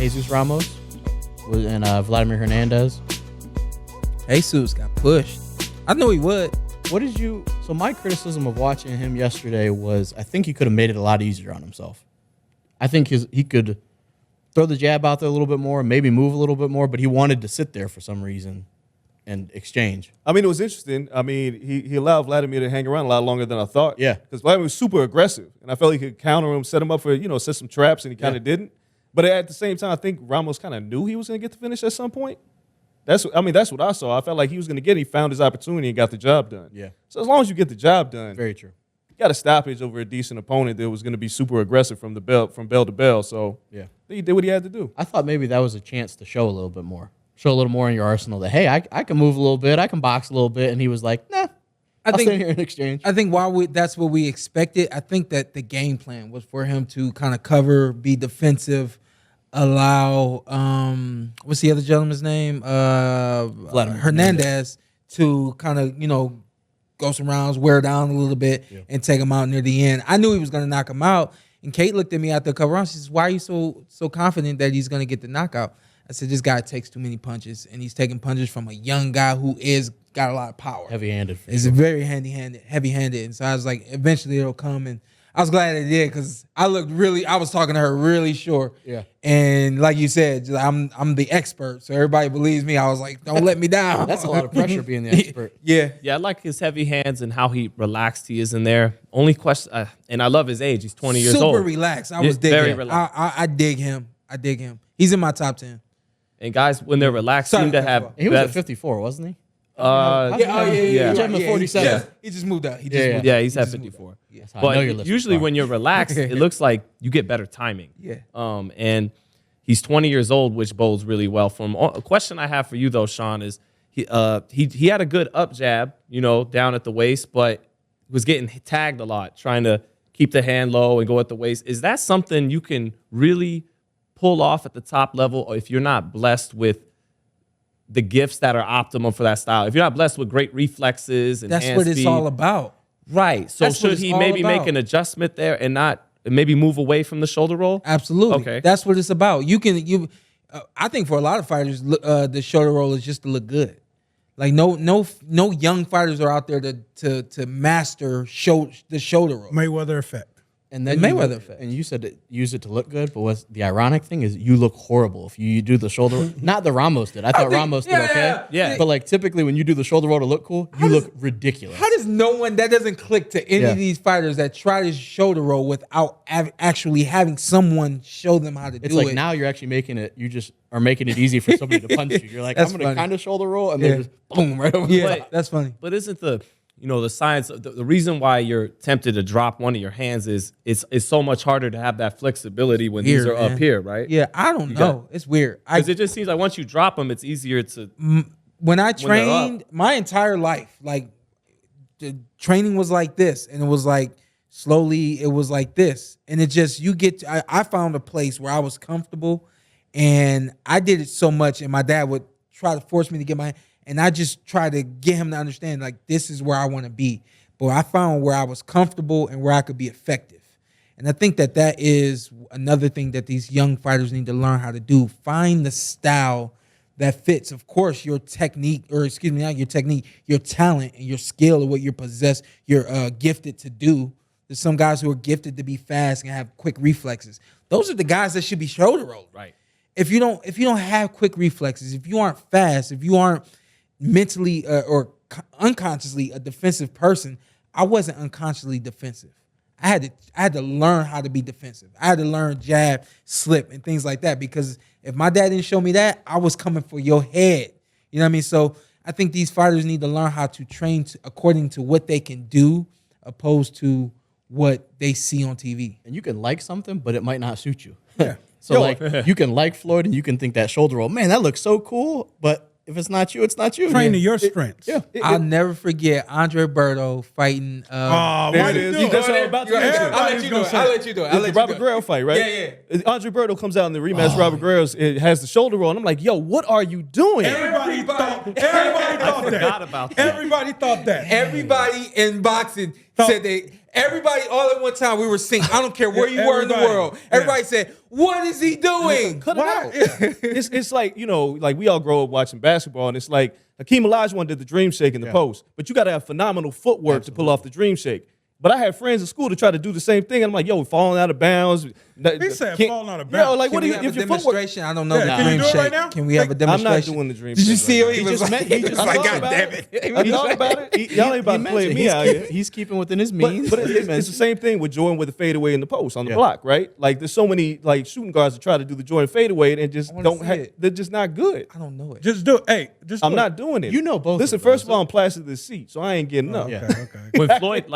Jesus Ramos and Vladimir Hernandez. Jesus got pushed. I knew he would. So my criticism of watching him yesterday was I think he could have made it a lot easier on himself. I think he could throw the jab out there a little bit more, maybe move a little bit more, but he wanted to sit there for some reason and exchange. I mean, it was interesting. I mean, he allowed Vladimir to hang around a lot longer than I thought. Yeah. Because Vladimir was super aggressive, and I felt he could counter him, set him up for, set some traps, and he kind of didn't. But at the same time, I think Ramos kind of knew he was going to get the finish at some point. That's what I saw. I felt like he was going to get it. He found his opportunity and got the job done. Yeah. So as long as you get the job done. Very true. You got a stoppage over a decent opponent that was going to be super aggressive from bell to bell. So yeah, he did what he had to do. I thought maybe that was a chance to show a little bit more. Show a little more in your arsenal that, hey, I can move a little bit. I can box a little bit. And he was like, nah, I'll stay here in exchange. I think that's what we expected. I think that the game plan was for him to kind of cover, be defensive, allow what's the other gentleman's name? Hernandez to kind of, go some rounds, wear down a little bit, and take him out near the end. I knew he was going to knock him out. And Kate looked at me after a couple rounds. She says, why are you so confident that he's going to get the knockout? I said, this guy takes too many punches, and he's taking punches from a young guy who got a lot of power. Heavy-handed. He's very heavy-handed. And so I was like, eventually it'll come. And I was glad it did because I was talking to her really sure. Yeah. And like you said, I'm the expert, so everybody believes me. I was like, don't let me down. That's a lot of pressure being the expert. Yeah. Yeah, I like his heavy hands and how he relaxed he is in there. Only question, and I love his age. He's 20 years old. Super relaxed. I was digging very him. relaxed. I dig him. He's in my top 10. And guys, when they're relaxed, seem to have. He was at 54, wasn't he? Yeah. Jim at 47. Yeah. He just moved out. He's at 54. But usually when you're relaxed, it looks like you get better timing. Yeah. And he's 20 years old, which bodes really well for him. A question I have for you though, Shawn, is he had a good up jab, down at the waist, but was getting tagged a lot, trying to keep the hand low and go at the waist. Is that something you can really pull off at the top level, or if you're not blessed with the gifts that are optimal for that style? If you're not blessed with great reflexes and that's hand what it's speed, all about. Right. So That's what should it's he all maybe about. make an adjustment there and not maybe move away from the shoulder roll? Absolutely. Okay. That's what it's about. I think for a lot of fighters, the shoulder roll is just to look good. Like no young fighters are out there to master the shoulder roll. Mayweather effect. And then Mayweather effect. And you said use it to look good, but what's the ironic thing is you look horrible if you do the shoulder. Not the Ramos did. I thought Ramos did okay. Yeah. But like typically when you do the shoulder roll to look cool, you look ridiculous. How does that doesn't click to any of these fighters that try to shoulder roll without actually having someone show them how to do it? It's like now you're actually making it. You just are making it easy for somebody to punch you. You're like, That's I'm going to funny. kind of shoulder roll, and then just boom right over. the Yeah, top. that's funny. But isn't the science, the reason why you're tempted to drop one of your hands is it's so much harder to have that flexibility when these are up here, right? Yeah, I don't know. It's weird. Because it just seems like once you drop them, it's easier to. When I they're trained my entire life, like the training was like this, and it was like slowly it was like this, and it just I found a place where I was comfortable, and I did it so much, and my dad would try to force me to get my. And I just try to get him to understand, like, this is where I want to be. But I found where I was comfortable and where I could be effective. And I think that is another thing that these young fighters need to learn how to do. Find the style that fits, of course, your technique, or excuse me, not your technique, your talent and your skill, or what you're gifted to do. There's some guys who are gifted to be fast and have quick reflexes. Those are the guys that should be shoulder rolling. Right. If you don't have quick reflexes, if you aren't fast, if you aren't mentally or unconsciously a defensive person, I wasn't unconsciously defensive. I had to learn how to be defensive. I had to learn jab, slip, and things like that, because if my dad didn't show me that, I was coming for your head. You know what I mean? So I think these fighters need to learn how to train according to what they can do, opposed to what they see on TV. And you can like something, but it might not suit you. Yeah. So you can like Floyd, and you can think that shoulder roll, man, that looks so cool, but if it's not you, it's not you. Train to your strengths. I'll never forget Andre Berto fighting. There it is. That's what I'm about to mention. I'll let you do it. It's the Robert Guerrero fight, right? Yeah. Andre Berto comes out in the rematch. Robert Guerrero has the shoulder roll, and I'm like, yo, what are you doing? Everybody thought Forgot about that. Everybody thought that. Everybody in boxing said Everybody, all at one time, we were singing. I don't care where you were in the Everybody. world. Everybody said, "What is he doing?" Cut it out. It's like, you know, like we all grow up watching basketball, and it's like Hakeem Olajuwon did the dream shake in the post, but you got to have phenomenal footwork to pull off the dream shake. But I had friends in school to try to do the same thing, and I'm like, yo, we're falling out of bounds. He said falling out of bounds. Can Yo, like, what do we you, have if a your footwork? demonstration? I don't know Yeah, the can you dream do it right shake. now? Can we have a I'm demonstration? not doing the dream Did you shake see right him? He now. was like, he just like, thought God about damn it. it. I thought about it. Y'all ain't about to play me out here. He's keeping within his means. But it's the same thing with Jordan with the fadeaway in the post on the block, right? Like there's so many like shooting guards that try to do the Jordan fadeaway and just wanna don't see have. it. They're just not good. I don't know it. Just do it. Hey, just I'm do not it. doing it. You know both Listen, of them, first of all, I'm plastered to the seat, so I ain't getting up. Yeah. Okay.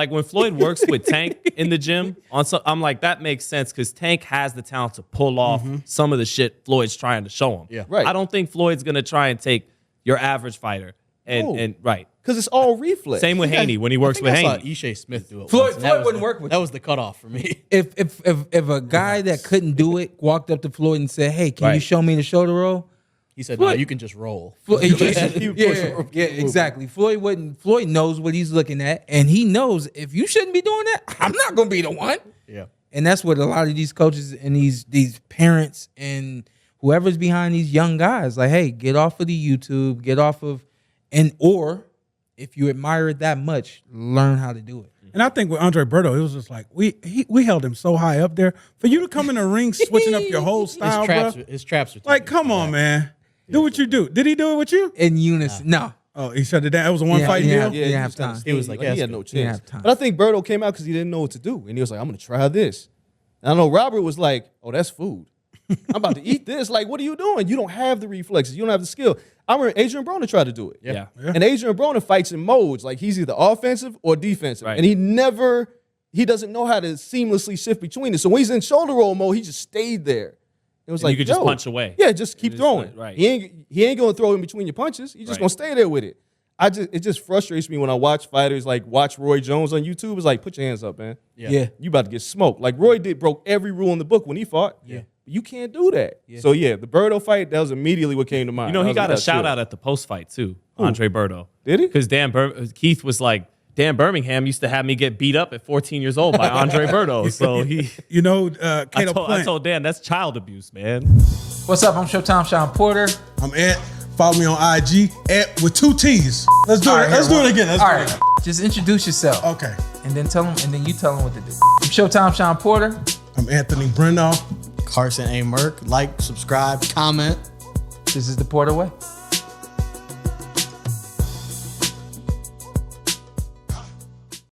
when Floyd works with Tank in the gym on some, I'm like, that makes sense because Tank has the talent to pull off some of the shit Floyd's trying to show him. Yeah. Right. I don't think Floyd's gonna try and take your average fighter and right. Because it's all reflex. Same with Haney when he works with I saw Haney. Ishe Smith do it. Floyd- once, and that Floyd was wouldn't the- work with That you. was the cutoff for me. If a guy that couldn't do it walked up to Floyd and said, "Hey, can you Right. show me the shoulder roll?" He said, "No, Floyd- you can just roll." Floyd, Yeah. yeah, exactly. Floyd knows what he's looking at, and he knows if you shouldn't be doing that, I'm not gonna be the one. Yeah. And that's what a lot of these coaches and these parents and whoever's behind these young guys, like, hey, get off of the YouTube, get off of, or if you admire it that much, learn how to do it. And I think with Andre Berto, it was just like we held him so high up there. For you to come in the ring switching up your whole style, His traps are too like, big come for on, that. man. Do what you do. Did he do it with you? In unison. No. Oh, he shut it down. It was a one fight yeah. deal. He didn't have just kinda time. stayed. He was like, he yeah, had no he didn't chance. have time. But I think Berto came out because he didn't know what to do, and he was like, "I'm gonna try this." And I know Robert was like, "Oh, that's food. I'm about to eat this. Like, what are you doing? You don't have the reflexes. You don't have the skill." I remember Adrian Broner tried to do it. Yeah. And Adrian Broner fights in modes. Like he's either offensive or defensive. Right. And he doesn't know how to seamlessly shift between it. So when he's in shoulder roll mode, he just stayed there. It was And like, you could just yo, punch away. Yeah, just keep just throwing. like, right. He ain't gonna throw in between your punches. He's just Right. gonna stay there with it. It just frustrates me when I watch fighters like watch Roy Jones on YouTube. It's like, put your hands up, man. Yeah. You about to get smoked. Like Roy broke every rule in the book when he fought. Yeah. You can't do that. So yeah, the Berto fight, that was immediately what came to mind. You know, I he was got like, a shout chill. out at the post fight too, Andre Berto. Did he? Because Keith was like, Dan Birmingham used to have me get beat up at 14 years old by Andre Berto. So You know, I Cato Plant. told Dan that's child abuse, man. What's up? I'm Showtime Shawn Porter. I'm Ant. Follow me on IG with 2 T's. Let's do it. Let's do it again. Let's All do right. it. Just introduce yourself. Okay. And then you tell them what to do. I'm Showtime Shawn Porter. I'm Anthony Brenagh. Carson Merk. Like, subscribe, comment. This is the Porter Way.